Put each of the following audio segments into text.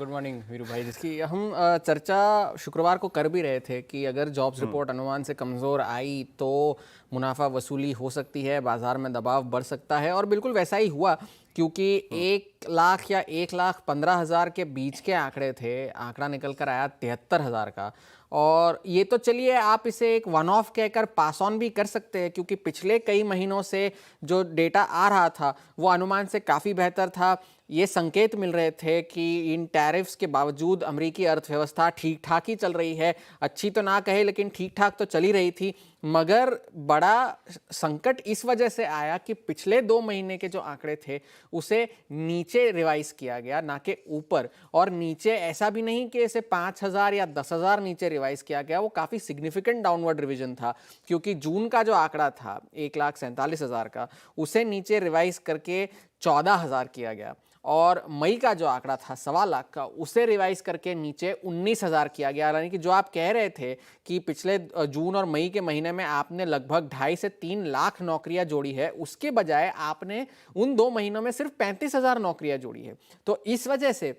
Good morning Veeru भाई। जिसकी हम चर्चा शुक्रवार को कर भी रहे थे कि अगर जॉब्स रिपोर्ट अनुमान से कमज़ोर आई तो मुनाफा वसूली हो सकती है, बाजार में दबाव बढ़ सकता है, और बिल्कुल वैसा ही हुआ। क्योंकि 1 लाख या 1,15,000 के बीच के आंकड़े थे, आंकड़ा निकल कर आया 73,000 का। और ये तो चलिए आप इसे एक वन ऑफ कहकर पास ऑन भी कर सकते हैं, क्योंकि पिछले कई महीनों से जो डेटा आ रहा था वो अनुमान से काफ़ी बेहतर था। ये संकेत मिल रहे थे कि इन टैरिफ्स के बावजूद अमेरिकी अर्थव्यवस्था ठीक ठाक ही चल रही है, अच्छी तो ना कहे लेकिन ठीक ठाक तो चली रही थी। मगर बड़ा संकट इस वजह से आया कि पिछले 2 महीने के जो आंकड़े थे उसे नीचे रिवाइज किया गया, ना कि ऊपर। और नीचे ऐसा भी नहीं कि इसे 5,000 या 10,000 नीचे रिवाइज किया गया, वो काफ़ी सिग्निफिकेंट डाउनवर्ड रिवीजन था। क्योंकि जून का जो आंकड़ा था 1,47,000 का, उसे नीचे रिवाइज करके 14,000 किया गया। और मई का जो आंकड़ा था 1.25 लाख का, उसे रिवाइज करके नीचे 19,000 किया गया। यानी कि जो आप कह रहे थे कि पिछले जून और मई के महीने में आपने लगभग 2.5 से 3 लाख नौकरियां जोड़ी है, उसके बजाय आपने उन 2 महीनों में सिर्फ 35,000 नौकरियां जोड़ी है। तो इस वजह से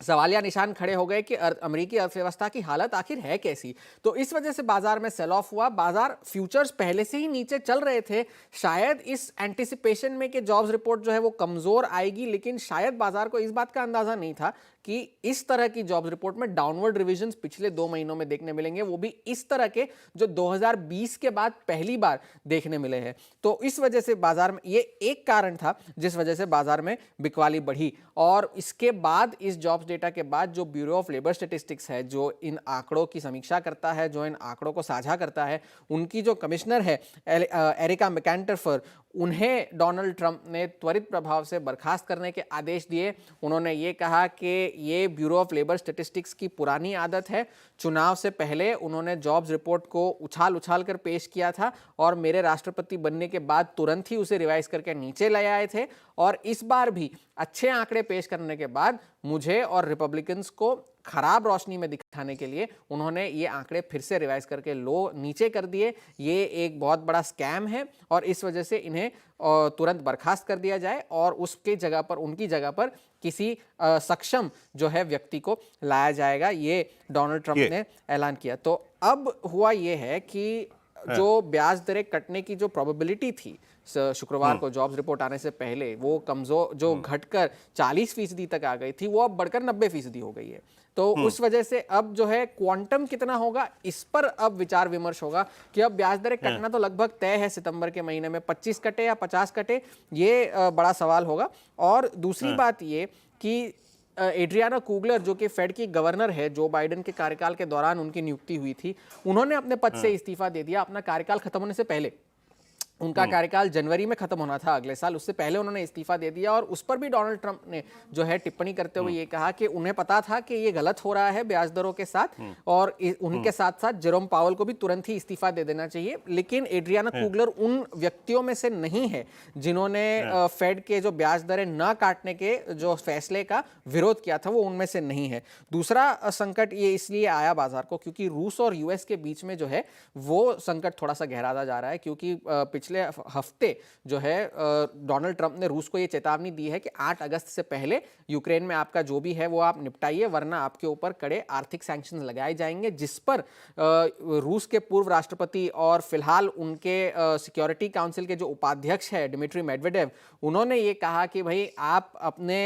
सवालिया निशान खड़े हो गए कि अमेरिकी अर्थव्यवस्था की हालत आखिर है कैसी। तो इस वजह से बाजार में सेल ऑफ हुआ। बाजार फ्यूचर्स पहले से ही नीचे चल रहे थे, शायद इस एंटिसिपेशन में कि जॉब्स रिपोर्ट जो है वो कमजोर आएगी, लेकिन शायद बाजार को इस बात का अंदाजा नहीं था कि इस तरह की जॉब्स रिपोर्ट में डाउनवर्ड रिविजन्स पिछले 2 महीनों में देखने मिलेंगे, वो भी इस तरह के जो 2020 के बाद पहली बार देखने मिले हैं। तो इस वजह से बाजार में ये एक कारण था जिस वजह से बाजार में बिकवाली बढ़ी। और इसके बाद इस जॉब्स डेटा के बाद जो ब्यूरो ऑफ लेबर स्टैटिस्टिक्स है, जो इन आंकड़ों की समीक्षा करता है, जो इन आंकड़ों को साझा करता है, उनकी जो कमिश्नर है एरिका मैकेंटरफर, उन्हें डोनाल्ड ट्रंप ने त्वरित प्रभाव से बर्खास्त करने के आदेश दिए। उन्होंने ये कहा कि ये ब्यूरो ऑफ लेबर स्टैटिस्टिक्स की पुरानी आदत है। चुनाव से पहले उन्होंने जॉब्स रिपोर्ट को उछाल उछाल कर पेश किया था और मेरे राष्ट्रपति बनने के बाद तुरंत ही उसे रिवाइज करके नीचे ले आए थे। और इस बार भी अच्छे आंकड़े पेश करने के बाद मुझे और रिपब्लिकन्स को खराब रोशनी में दिखाने के लिए उन्होंने ये आंकड़े फिर से रिवाइज करके नीचे कर दिए। ये एक बहुत बड़ा स्कैम है और इस वजह से इन्हें तुरंत बर्खास्त कर दिया जाए और उसके जगह पर, उनकी जगह पर किसी सक्षम जो है व्यक्ति को लाया जाएगा, ये डोनाल्ड ट्रंप ने ऐलान किया। तो अब हुआ ये है कि जो ब्याज दरें कटने की जो प्रोबेबिलिटी थी शुक्रवार को जॉब्स रिपोर्ट आने से पहले, वो कमजोर जो घटकर 40% तक आ गई थी, वो अब बढ़कर 90% हो गई है। तो उस वजह से अब जो है क्वांटम कितना होगा, इस पर अब विचार विमर्श होगा कि अब ब्याज दरें कटना तो लगभग तय है सितंबर के महीने में, 25 कटे या 50 कटे, ये बड़ा सवाल होगा। और दूसरी बात ये कि एड्रियाना कुगलर जो कि फेड की गवर्नर है, जो बाइडेन के कार्यकाल के दौरान उनकी नियुक्ति हुई थी, उन्होंने अपने पद से इस्तीफा दे दिया अपना कार्यकाल खत्म होने से पहले। उनका कार्यकाल जनवरी में खत्म होना था अगले साल, उससे पहले उन्होंने इस्तीफा दे दिया। और उस पर भी डोनाल्ड ट्रंप ने जो है टिप्पणी करते हुए ये कहा कि उन्हें पता था कि ये गलत हो रहा है ब्याज दरों के साथ, और उनके साथ साथ जेरोम पावल को भी तुरंत ही इस्तीफा दे देना चाहिए। लेकिन एड्रियाना कुगलर उन व्यक्तियों में से नहीं है जिन्होंने फेड के जो ब्याज दरें न काटने के जो फैसले का विरोध किया था, वो उनमें से नहीं है। दूसरा संकट ये इसलिए आया बाजार को क्योंकि रूस और यूएस के बीच में जो है वो संकट थोड़ा सा गहराता जा रहा है। क्योंकि पिछले हफ्ते जो है डोनाल्ड ट्रंप ने रूस को ये चेतावनी दी है कि 8 अगस्त से पहले यूक्रेन में आपका जो भी है वो आप निपटाइए, वरना आपके ऊपर कड़े आर्थिक सैंक्शंस लगाए जाएंगे। जिस पर रूस के पूर्व राष्ट्रपति और फिलहाल उनके सिक्योरिटी काउंसिल के जो उपाध्यक्ष है डिमिट्री मेडवेडेव, उन्होंने ये कहा कि भाई आप अपने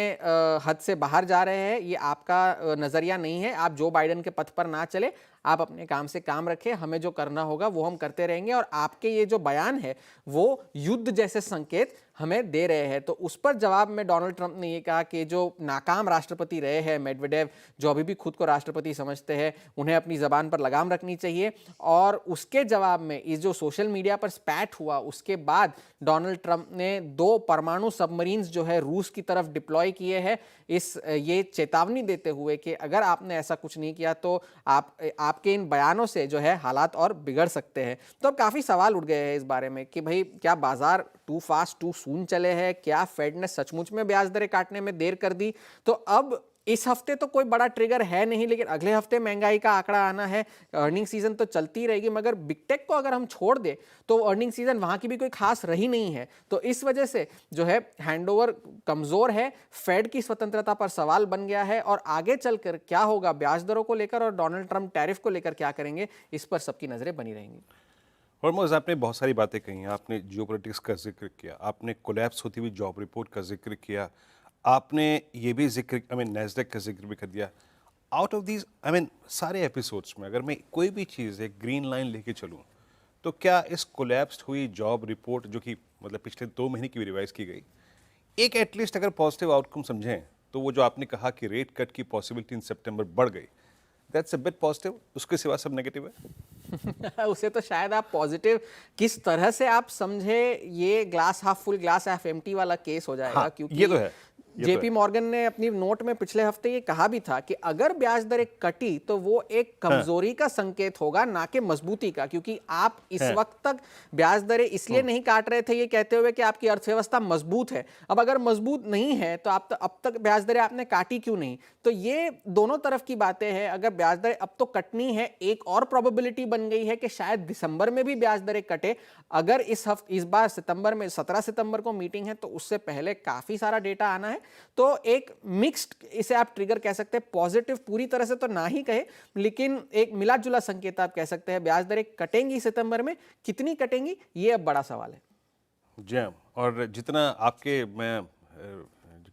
हद से बाहर जा रहे हैं, ये आपका नजरिया नहीं है, आप जो बाइडेन के पथ पर ना चले, आप अपने काम से काम रखें, हमें जो करना होगा वो हम करते रहेंगे। और आपके ये जो बयान है वो युद्ध जैसे संकेत हमें दे रहे हैं। तो उस पर जवाब में डोनाल्ड ट्रंप ने ये कहा कि जो नाकाम राष्ट्रपति रहे हैं मेडवेडेव, जो अभी भी खुद को राष्ट्रपति समझते हैं, उन्हें अपनी जबान पर लगाम रखनी चाहिए। और उसके जवाब में इस जो सोशल मीडिया पर स्पैट हुआ, उसके बाद डोनाल्ड ट्रंप ने 2 परमाणु सबमरीन्स जो है रूस की तरफ डिप्लॉय किए हैं, ये चेतावनी देते हुए कि अगर आपने ऐसा कुछ नहीं किया तो आपके इन बयानों से जो है हालात और बिगड़ सकते हैं। तो अब काफी सवाल उठ गए हैं इस बारे में कि भाई क्या बाजार टू फास्ट टू सून चले हैं, क्या फेड ने सचमुच में ब्याज दरें काटने में देर कर दी। तो अब इस हफ्ते तो कोई बड़ा ट्रिगर है नहीं, लेकिन अगले हफ्ते महंगाई का आंकड़ा आना है, अर्निंग सीजन तो चलती रहेगी, मगर बिग टेक को अगर हम छोड़ दें तो अर्निंग सीजन वहां की भी कोई खास रही नहीं है। तो इस वजह से जो है हैंडओवर कमजोर है, फेड की स्वतंत्रता पर सवाल बन गया है, और आगे चलकर क्या होगा ब्याज दरों को लेकर और डोनाल्ड ट्रंप टैरिफ को लेकर क्या करेंगे, इस पर सबकी नजरें बनी रहेंगी। हॉर्मोज, आपने बहुत सारी बातें कही हैं। आपने जियोपॉलिटिक्स का जिक्र किया, आपने कोलैप्स होती हुई जॉब रिपोर्ट का जिक्र किया, आपने ये भी जिक्र नैस्डैक का जिक्र भी कर दिया। आउट ऑफ दीज सारे एपिसोड्स में अगर मैं कोई भी चीज़ एक ग्रीन लाइन लेके चलूँ, तो क्या इस कोलैप्स्ड हुई जॉब रिपोर्ट, जो कि मतलब पिछले 2 महीने की भी रिवाइज की गई, एक एटलीस्ट अगर पॉजिटिव आउटकम समझें तो वो जो आपने कहा कि रेट कट की पॉसिबिलिटी इन सितंबर बढ़ गई, दैट्स अ बिट पॉजिटिव, उसके सिवा सब नेगेटिव है। उसे तो शायद आप पॉजिटिव किस तरह से आप समझे, ये glass half full glass half empty वाला केस हो जाएगा। हाँ, क्योंकि ये तो है, ये तो जेपी है। मॉर्गन ने अपनी नोट में पिछले हफ्ते ये कहा भी था कि अगर ब्याज दरें कटी तो वो एक कमजोरी का संकेत होगा, ना कि मजबूती का, क्योंकि आप इस है। वक्त तक ब्याज दरें इसलिए नहीं काट रहे थे ये कहते हुए कि आपकी अर्थव्यवस्था मजबूत है। अब अगर मजबूत नहीं है तो आप अब तक ब्याज दरें आपने काटी क्यों नहीं? तो ये दोनों तरफ की बातें हैं। अगर ब्याज दरें अब तो कटनी है, एक और प्रोबेबिलिटी बन गई है कि शायद दिसंबर में भी ब्याज दरें कटे। अगर इस बार सितंबर में 17 सितंबर को मीटिंग है तो उससे पहले काफी सारा डेटा आना है। तो एक मिक्स्ड, इसे आप ट्रिगर कह सकते हैं, पॉजिटिव पूरी तरह से तो ना ही कहे, लेकिन एक मिला जुला संकेत आप कह सकते हैं। ब्याज दरें कटेंगी सितंबर में, कितनी कटेंगी ये अब बड़ा सवाल है। जी हाँ, और जितना आपके मैं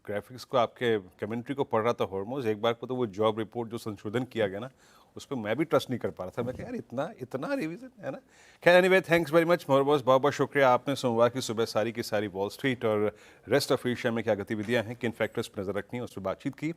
ग्राफिक्स को, आपके कमेंट्री को पढ़ रहा था हॉर्मोज, एक बार को तो वो जॉब रिपोर्ट जो संशोधन किया गया ना, उस पर मैं भी ट्रस्ट नहीं कर पा रहा था। मैं कहा यार इतना इतना रिवीजन है ना। खैर anyway, thanks very much Hormoz, बहुत बहुत शुक्रिया। आपने सोमवार की सुबह सारी की सारी वॉल स्ट्रीट और रेस्ट ऑफ एशिया में क्या गतिविधियां हैं, किन फैक्टर्स पर नजर रखनी है, उस पर बातचीत की।